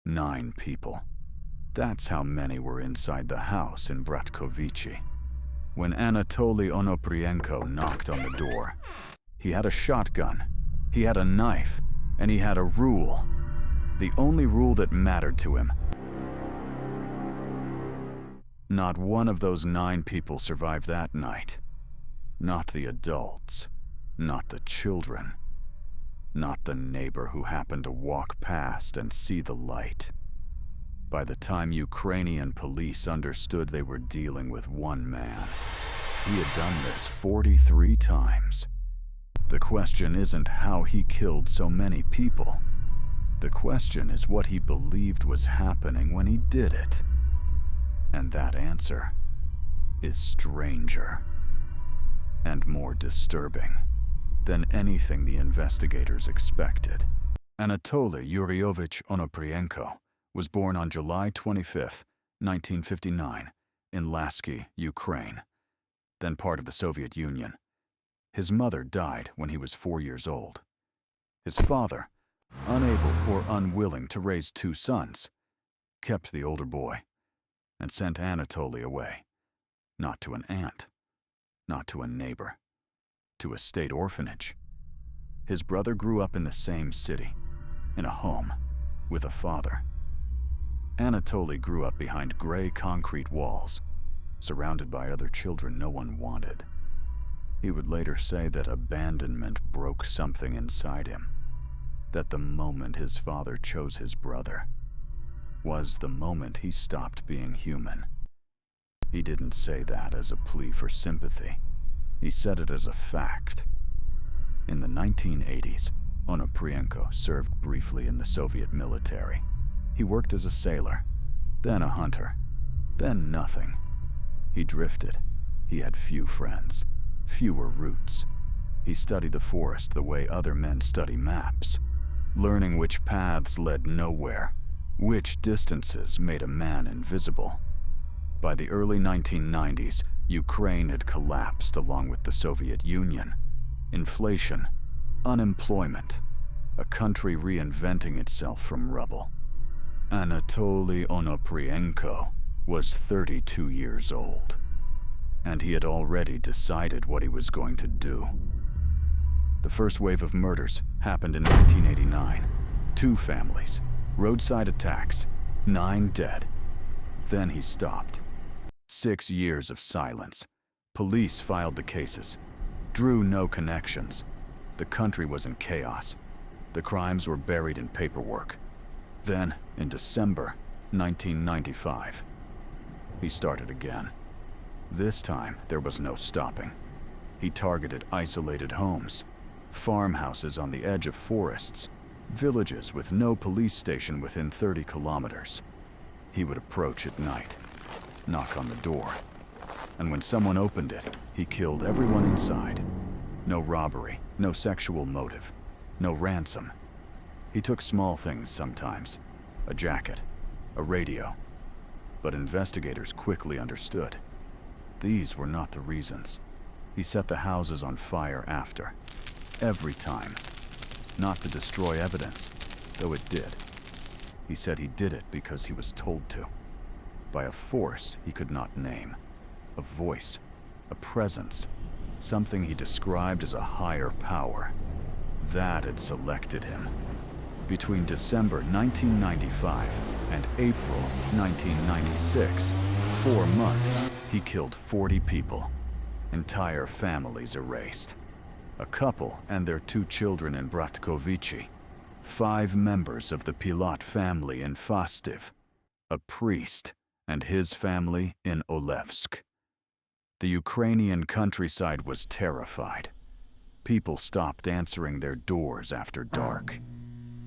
9 people. That's how many were inside the house in Bratkovici. When Anatoly Onoprienko knocked on the door, he had a shotgun, he had a knife, and he had a rule. The only rule that mattered to him. Not one of those 9 people survived that night. Not the adults, not the children, not the neighbor who happened to walk past and see the light. By the time Ukrainian police understood they were dealing with one man, he had done this 43 times. The question isn't how he killed so many people. The question is what he believed was happening when he did it. And that answer is stranger and more disturbing than anything the investigators expected. Anatoly Yurievich Onoprienko was born on July 25, 1959, in Lasky, Ukraine, then part of the Soviet Union. His mother died when he was 4 years old. His father, unable or unwilling to raise 2 sons, kept the older boy and sent Anatoly away, not to an aunt, not to a neighbor, to a state orphanage. His brother grew up in the same city, in a home, with a father. Anatoly grew up behind gray concrete walls, surrounded by other children no one wanted. He would later say that abandonment broke something inside him, that the moment his father chose his brother was the moment he stopped being human. He didn't say that as a plea for sympathy. He said it as a fact. In the 1980s, Onoprienko served briefly in the Soviet military. He worked as a sailor, then a hunter, then nothing. He drifted. He had few friends, fewer routes. He studied the forest the way other men study maps, learning which paths led nowhere, which distances made a man invisible. By the early 1990s, Ukraine had collapsed along with the Soviet Union. Inflation, unemployment, a country reinventing itself from rubble. Anatoly Onoprienko was 32 years old, and he had already decided what he was going to do. The first wave of murders happened in 1989. 2 families, roadside attacks, 9 dead. Then he stopped. 6 years of silence. Police filed the cases, drew no connections. The country was in chaos. The crimes were buried in paperwork. Then, in December 1995, he started again. This time, there was no stopping. He targeted isolated homes, farmhouses on the edge of forests, villages with no police station within 30 kilometers. He would approach at night, knock on the door, and when someone opened it, he killed everyone inside. No robbery, no sexual motive, no ransom. He took small things sometimes, a jacket, a radio, but investigators quickly understood. These were not the reasons. He set the houses on fire after, every time. Not to destroy evidence, though it did. He said he did it because he was told to. By a force he could not name. A voice, a presence, something he described as a higher power. That had selected him. Between December 1995 and April 1996, 4 months, he killed 40 people. Entire families erased. A couple and their 2 children in Bratkovici. 5 members of the Pilot family in Fastiv. A priest and his family in Olevsk. The Ukrainian countryside was terrified. People stopped answering their doors after dark.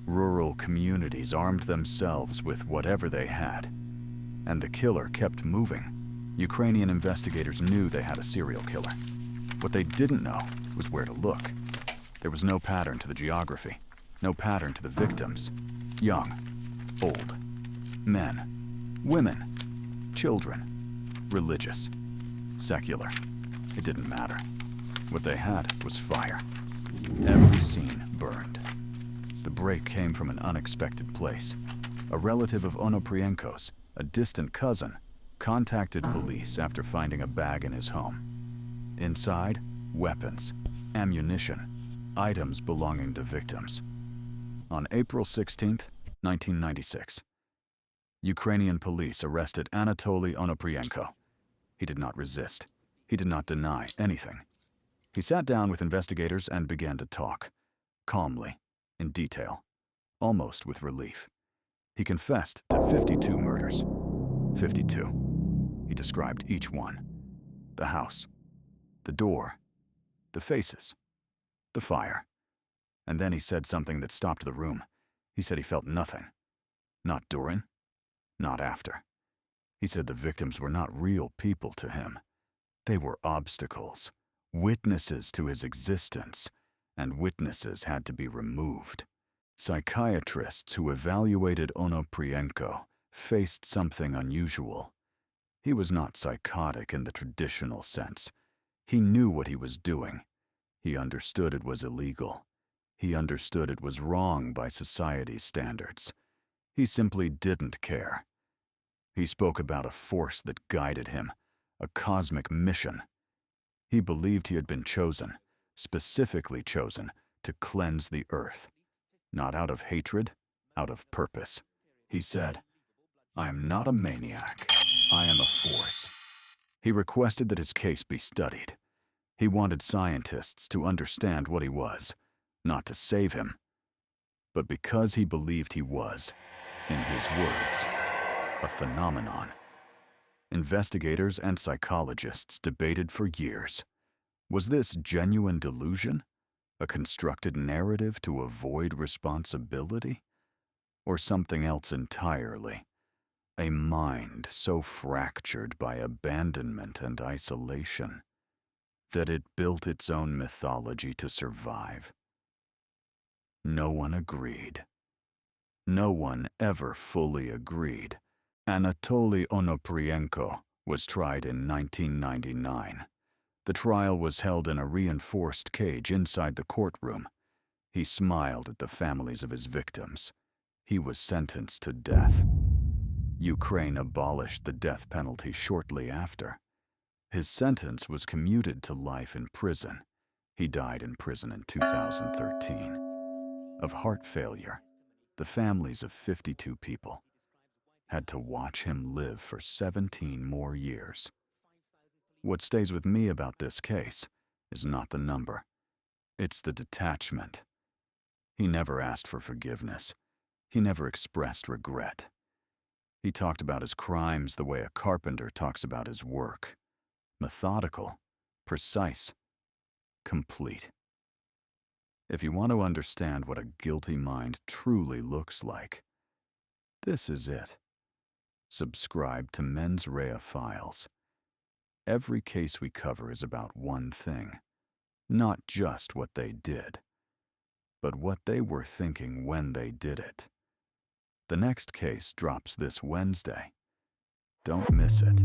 Rural communities armed themselves with whatever they had. And the killer kept moving. Ukrainian investigators knew they had a serial killer. What they didn't know was where to look. There was no pattern to the geography, no pattern to the victims. Young, old, men, women, children, religious, secular. It didn't matter. What they had was fire. Every scene burned. The break came from an unexpected place. A relative of Onoprienko's, a distant cousin, contacted police after finding a bag in his home. Inside, weapons, ammunition, items belonging to victims. On April 16, 1996, Ukrainian police arrested Anatoly Onoprienko. He did not resist. He did not deny anything. He sat down with investigators and began to talk, calmly, in detail, almost with relief. He confessed to 52 murders. 52. He described each one. The house, the door, the faces, the fire. And then he said something that stopped the room. He said he felt nothing. Not during, not after. He said the victims were not real people to him. They were obstacles, witnesses to his existence, and witnesses had to be removed. Psychiatrists who evaluated Onoprienko faced something unusual. He was not psychotic in the traditional sense. He knew what he was doing. He understood it was illegal. He understood it was wrong by society's standards. He simply didn't care. He spoke about a force that guided him, a cosmic mission. He believed he had been chosen, specifically chosen, to cleanse the earth. Not out of hatred, out of purpose. He said, "I am not a maniac. I am a force." He requested that his case be studied. He wanted scientists to understand what he was, not to save him, but because he believed he was, in his words, a phenomenon. Investigators and psychologists debated for years. Was this genuine delusion? A constructed narrative to avoid responsibility? Or something else entirely? A mind so fractured by abandonment and isolation that it built its own mythology to survive? No one agreed. No one ever fully agreed. Anatoly Onoprienko was tried in 1999. The trial was held in a reinforced cage inside the courtroom. He smiled at the families of his victims. He was sentenced to death. Ukraine abolished the death penalty shortly after. His sentence was commuted to life in prison. He died in prison in 2013. Of heart failure, the families of 52 people had to watch him live for 17 more years. What stays with me about this case is not the number. It's the detachment. He never asked for forgiveness. He never expressed regret. He talked about his crimes the way a carpenter talks about his work. Methodical, precise, complete. If you want to understand what a guilty mind truly looks like, this is it. Subscribe to Men's Rea Files. Every case we cover is about one thing, not just what they did, but what they were thinking when they did it. The next case drops this Wednesday. Don't miss it.